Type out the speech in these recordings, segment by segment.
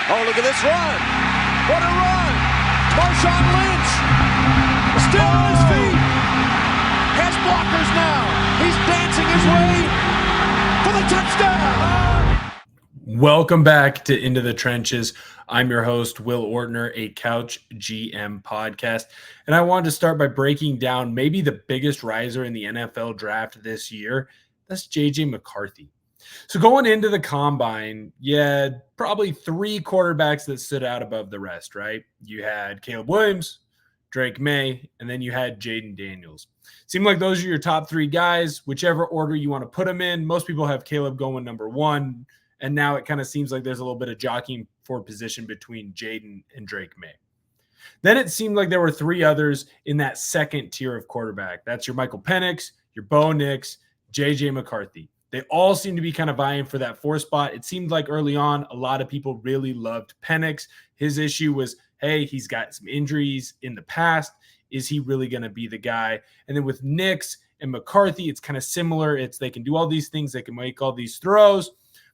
Oh, look at this run. What a run. Marshawn Lynch still on his feet. Has blockers now. He's dancing his way for the touchdown. Welcome back to Into the Trenches. I'm your host, Will Ortner, a Couch GM podcast. And I wanted to start by breaking down maybe the biggest riser in the NFL draft this year. That's JJ McCarthy. So going into the combine, you had probably three quarterbacks that stood out above the rest, right? You had Caleb Williams, Drake May, and then you had Jaden Daniels. Seemed like those are your top three guys, whichever order you want to put them in. Most people have Caleb going number one, and now it kind of seems like there's a little bit of jockeying for position between Jaden and Drake May. Then it seemed like there were three others in that second tier of quarterback. That's your Michael Penix, your Bo Nix, JJ McCarthy. They all seem to be kind of vying for that fourth spot. It seemed like early on, a lot of people really loved Penix. His issue was, hey, he's got some injuries in the past. Is he really going to be the guy? And then with Nix and McCarthy, it's kind of similar. It's they can do all these things. They can make all these throws.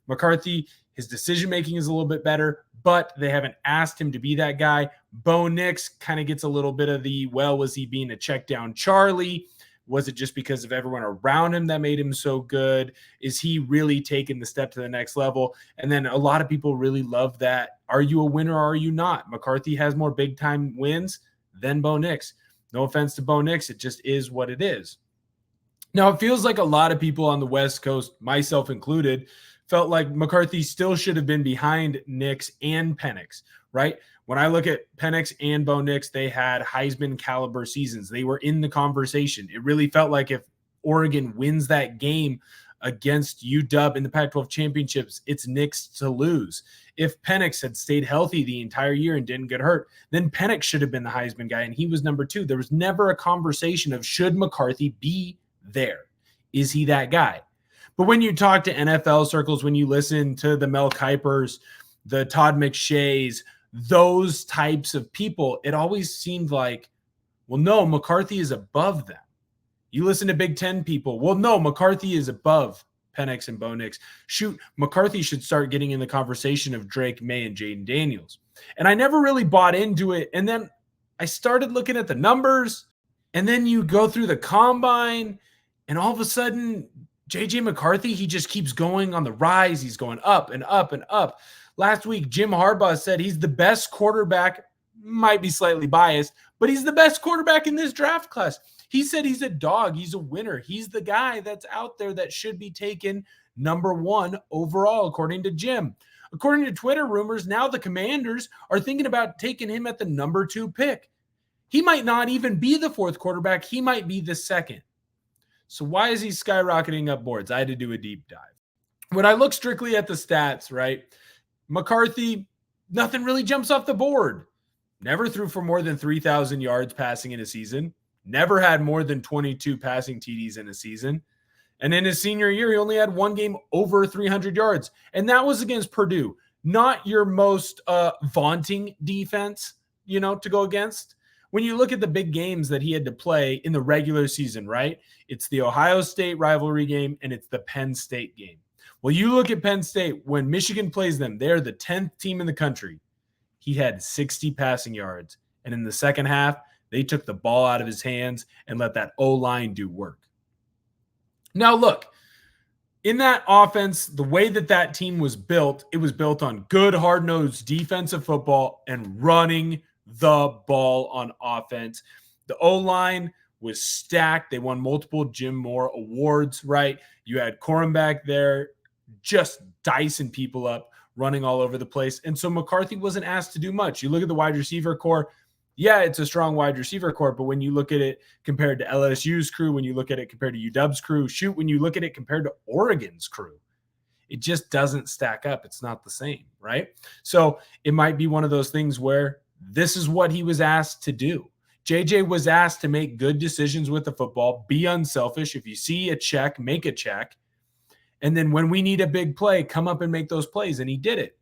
McCarthy, his decision-making is a little bit better, but they haven't asked him to be that guy. Bo Nix kind of gets a little bit of the, well, was he being a check down Charlie? Was it just because of everyone around him that made him so good? Is he really taking the step to the next level? And then a lot of people really love that. Are you a winner or are you not? McCarthy has more big-time wins than Bo Nix. No offense to Bo Nix. It just is what it is. Now, it feels like a lot of people on the West Coast, myself included, felt like McCarthy still should have been behind Nix and Penix, right? When I look at Penix and Bo Nix, they had Heisman caliber seasons. They were in the conversation. It really felt like if Oregon wins that game against UW in the Pac-12 championships, it's Nix to lose. If Penix had stayed healthy the entire year and didn't get hurt, then Penix should have been the Heisman guy, and he was number two. There was never a conversation of should McCarthy be there? Is he that guy? But when you talk to NFL circles, when you listen to the Mel Kipers, the Todd McShays, those types of people, it always seemed like, well, no, McCarthy is above them. You listen to Big Ten people, well, no, McCarthy is above Penix and Bo Nix. Shoot, McCarthy should start getting in the conversation of Drake May and Jaden Daniels. And I never really bought into it. And then I started looking at the numbers, and then you go through the combine, and all of a sudden, JJ McCarthy, he just keeps going on the rise. He's going up and up and up. Last week, Jim Harbaugh said he's the best quarterback, might be slightly biased, but he's the best quarterback in this draft class. He said he's a dog. He's a winner. He's the guy that's out there that should be taken number one overall, according to Jim. According to Twitter rumors, now the Commanders are thinking about taking him at the number two pick. He might not even be the fourth quarterback. He might be the second. So why is he skyrocketing up boards? I had to do a deep dive. When I look strictly at the stats, right, McCarthy, nothing really jumps off the board. Never threw for more than 3,000 yards passing in a season. Never had more than 22 passing TDs in a season. And in his senior year, he only had one game over 300 yards. And that was against Purdue. Not your most vaunting defense, to go against. When you look at the big games that he had to play in the regular season, right? It's the Ohio State rivalry game and it's the Penn State game. Well, you look at Penn State, when Michigan plays them, they're the 10th team in the country. He had 60 passing yards. And in the second half, they took the ball out of his hands and let that O-line do work. Now, look, in that offense, the way that team was built, it was built on good, hard-nosed defensive football and running the ball on offense. The O-line was stacked. They won multiple Jim Moore awards, right? You had Corum back there just dicing people up, running all over the place. And so McCarthy wasn't asked to do much. You look at the wide receiver core. Yeah, it's a strong wide receiver core, but when you look at it compared to LSU's crew, when you look at it compared to UW's crew, when you look at it compared to Oregon's crew, it just doesn't stack up. It's not the same, right? So it might be one of those things where this is what he was asked to do. JJ was asked to make good decisions with the football, be unselfish. If you see a check, make a check. And then when we need a big play, come up and make those plays. And he did it.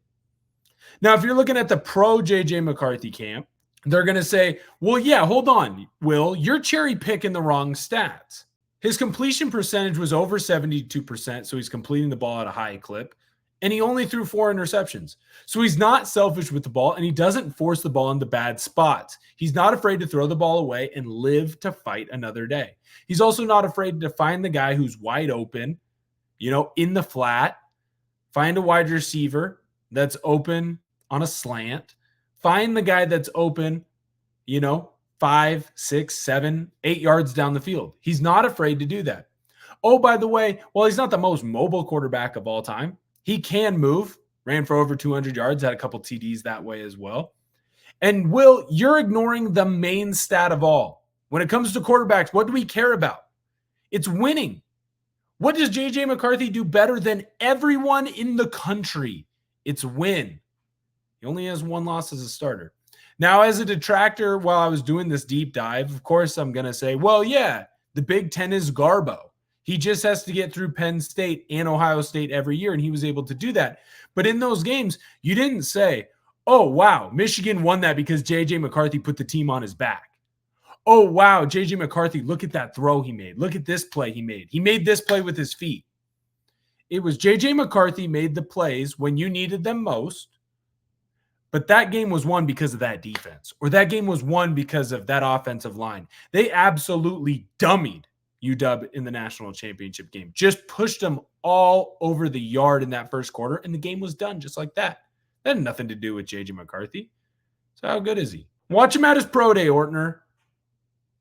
Now, if you're looking at the pro JJ McCarthy camp, they're going to say, well, yeah, hold on, Will, you're cherry picking the wrong stats. His completion percentage was over 72%, so he's completing the ball at a high clip. and he only threw 4 interceptions. So he's not selfish with the ball, and he doesn't force the ball into bad spots. He's not afraid to throw the ball away and live to fight another day. He's also not afraid to find the guy who's wide open, in the flat, find a wide receiver that's open on a slant, find the guy that's open, 5, 6, 7, 8 yards down the field. He's not afraid to do that. Oh, by the way, while he's not the most mobile quarterback of all time, he can move, ran for over 200 yards, had a couple TDs that way as well. And Will, you're ignoring the main stat of all. When it comes to quarterbacks, what do we care about? It's winning. What does JJ McCarthy do better than everyone in the country? It's win. He only has 1 loss as a starter. Now, as a detractor, while I was doing this deep dive, of course, I'm going to say, well, yeah, the Big Ten is Garbo. He just has to get through Penn State and Ohio State every year, and he was able to do that. But in those games, you didn't say, oh, wow, Michigan won that because JJ McCarthy put the team on his back. Oh, wow, JJ McCarthy, look at that throw he made. Look at this play he made. He made this play with his feet. It was JJ McCarthy made the plays when you needed them most, but that game was won because of that defense, or that game was won because of that offensive line. They absolutely dummied UW in the national championship game. Just pushed them all over the yard in that first quarter, and the game was done just like that. That had nothing to do with JJ McCarthy. So how good is he? Watch him at his pro day, Ortner.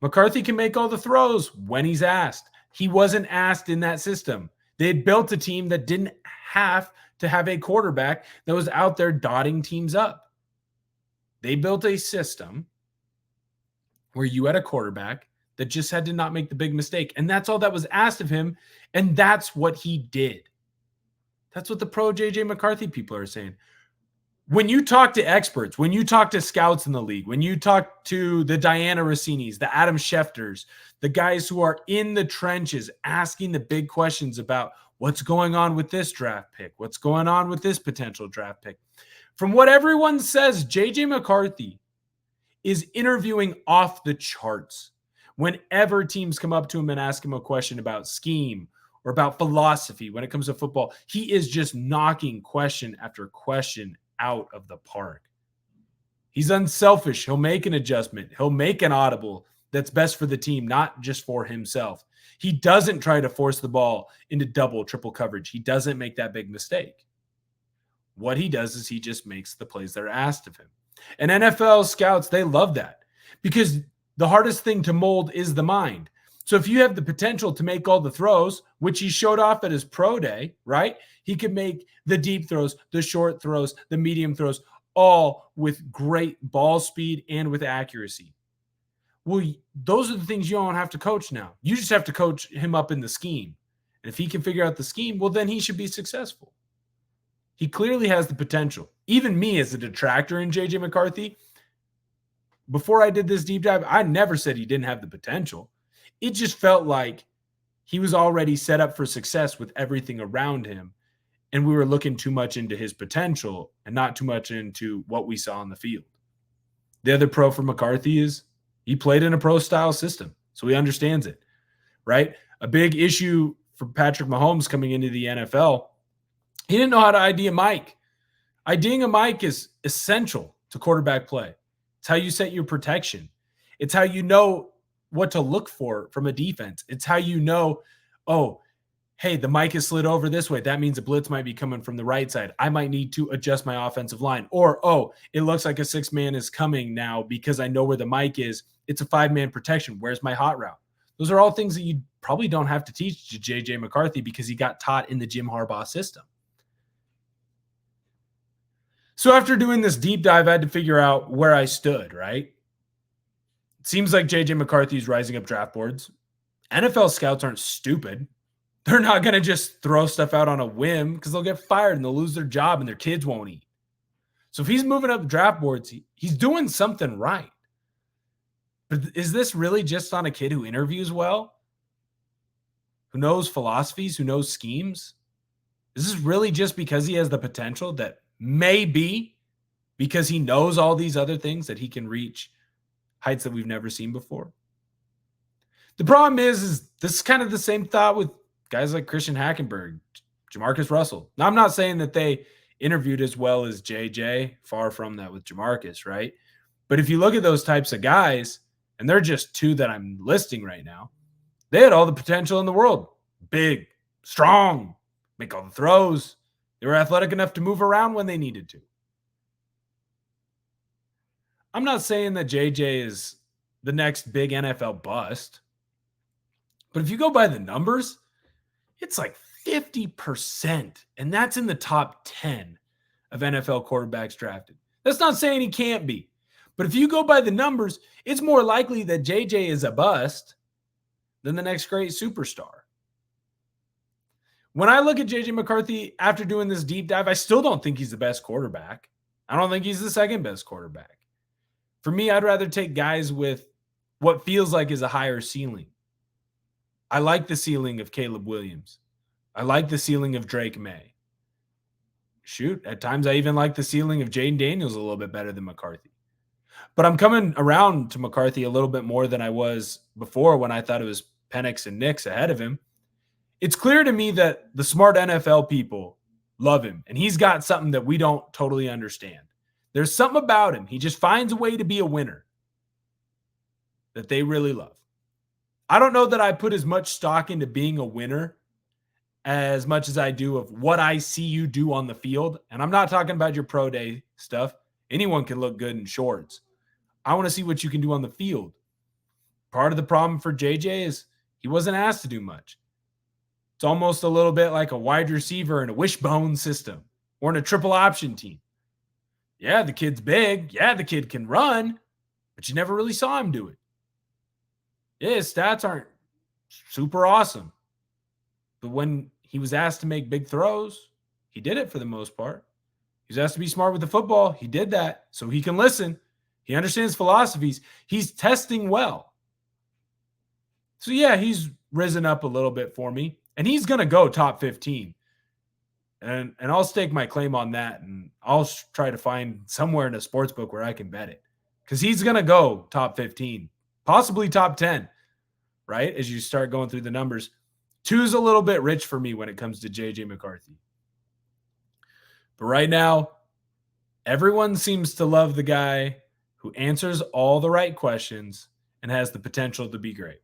McCarthy can make all the throws when he's asked. He wasn't asked in that system. They had built a team that didn't have to have a quarterback that was out there dotting teams up. They built a system where you had a quarterback that just had to not make the big mistake. And that's all that was asked of him. And that's what he did. That's what the pro JJ McCarthy people are saying. When you talk to experts, when you talk to scouts in the league, when you talk to the Diana Rossinis, the Adam Schefters, the guys who are in the trenches asking the big questions about what's going on with this draft pick, what's going on with this potential draft pick. From what everyone says, JJ McCarthy is interviewing off the charts. Whenever teams come up to him and ask him a question about scheme or about philosophy when it comes to football, he is just knocking question after question out of the park. He's unselfish. He'll make an adjustment. He'll make an audible that's best for the team, not just for himself. He doesn't try to force the ball into double, triple coverage. He doesn't make that big mistake. What he does is he just makes the plays that are asked of him. And NFL scouts, they love that because the hardest thing to mold is the mind. So if you have the potential to make all the throws, which he showed off at his pro day, right? He could make the deep throws, the short throws, the medium throws, all with great ball speed and with accuracy. Well, those are the things you don't have to coach now. You just have to coach him up in the scheme. And if he can figure out the scheme, well, then he should be successful. He clearly has the potential. Even me as a detractor in JJ McCarthy, before I did this deep dive, I never said he didn't have the potential. It just felt like he was already set up for success with everything around him. And we were looking too much into his potential and not too much into what we saw on the field. The other pro for McCarthy is he played in a pro-style system, so he understands it, right? A big issue for Patrick Mahomes coming into the NFL, he didn't know how to ID a mic. IDing a mic is essential to quarterback play. It's how you set your protection. It's how you know what to look for from a defense. It's how you know, oh, hey, the mic is slid over this way. That means a blitz might be coming from the right side. I might need to adjust my offensive line. Or, oh, it looks like a 6-man is coming now because I know where the mic is. It's a 5-man protection. Where's my hot route? Those are all things that you probably don't have to teach to JJ McCarthy because he got taught in the Jim Harbaugh system. So after doing this deep dive, I had to figure out where I stood, right? It seems like JJ McCarthy is rising up draft boards. NFL scouts aren't stupid. They're not going to just throw stuff out on a whim because they'll get fired and they'll lose their job and their kids won't eat. So if he's moving up draft boards, he's doing something right. But is this really just on a kid who interviews well? Who knows philosophies? Who knows schemes? Is this really just because he has the potential that maybe because he knows all these other things that he can reach heights that we've never seen before? The problem is this is kind of the same thought with guys like Christian Hackenberg, Jamarcus Russell. Now, I'm not saying that they interviewed as well as JJ, far from that with Jamarcus, right? But if you look at those types of guys, and they're just two that I'm listing right now, they had all the potential in the world. Big, strong, make all the throws. They were athletic enough to move around when they needed to. I'm not saying that JJ is the next big NFL bust, but if you go by the numbers, it's like 50%, and that's in the top 10 of NFL quarterbacks drafted. That's not saying he can't be, but if you go by the numbers, it's more likely that JJ is a bust than the next great superstar. When I look at JJ McCarthy after doing this deep dive, I still don't think he's the best quarterback. I don't think he's the second best quarterback. For me, I'd rather take guys with what feels like is a higher ceiling. I like the ceiling of Caleb Williams. I like the ceiling of Drake May. Shoot, at times I even like the ceiling of Jaden Daniels a little bit better than McCarthy. But I'm coming around to McCarthy a little bit more than I was before when I thought it was Penix and Nix ahead of him. It's clear to me that the smart NFL people love him, and he's got something that we don't totally understand. There's something about him. He just finds a way to be a winner that they really love. I don't know that I put as much stock into being a winner as much as I do of what I see you do on the field. And I'm not talking about your pro day stuff. Anyone can look good in shorts. I want to see what you can do on the field. Part of the problem for JJ is he wasn't asked to do much. It's almost a little bit like a wide receiver in a wishbone system or in a triple option team. Yeah, the kid's big. Yeah, the kid can run, but you never really saw him do it. Yeah, his stats aren't super awesome. But when he was asked to make big throws, he did it for the most part. He was asked to be smart with the football. He did that so he can listen. He understands philosophies. He's testing well. So, yeah, he's risen up a little bit for me. And he's going to go top 15. And I'll stake my claim on that. And I'll try to find somewhere in a sports book where I can bet it. Because he's going to go top 15. Possibly top 10, right? As you start going through the numbers. 2's a little bit rich for me when it comes to JJ McCarthy. But right now, everyone seems to love the guy who answers all the right questions and has the potential to be great.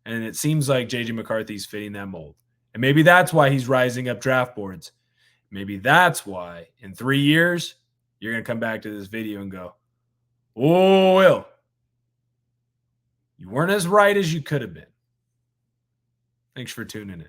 And it seems like JJ McCarthy's fitting that mold. And maybe that's why he's rising up draft boards. Maybe that's why in 3 years, you're going to come back to this video and go, "Oh, Will, you weren't as right as you could have been." Thanks for tuning in.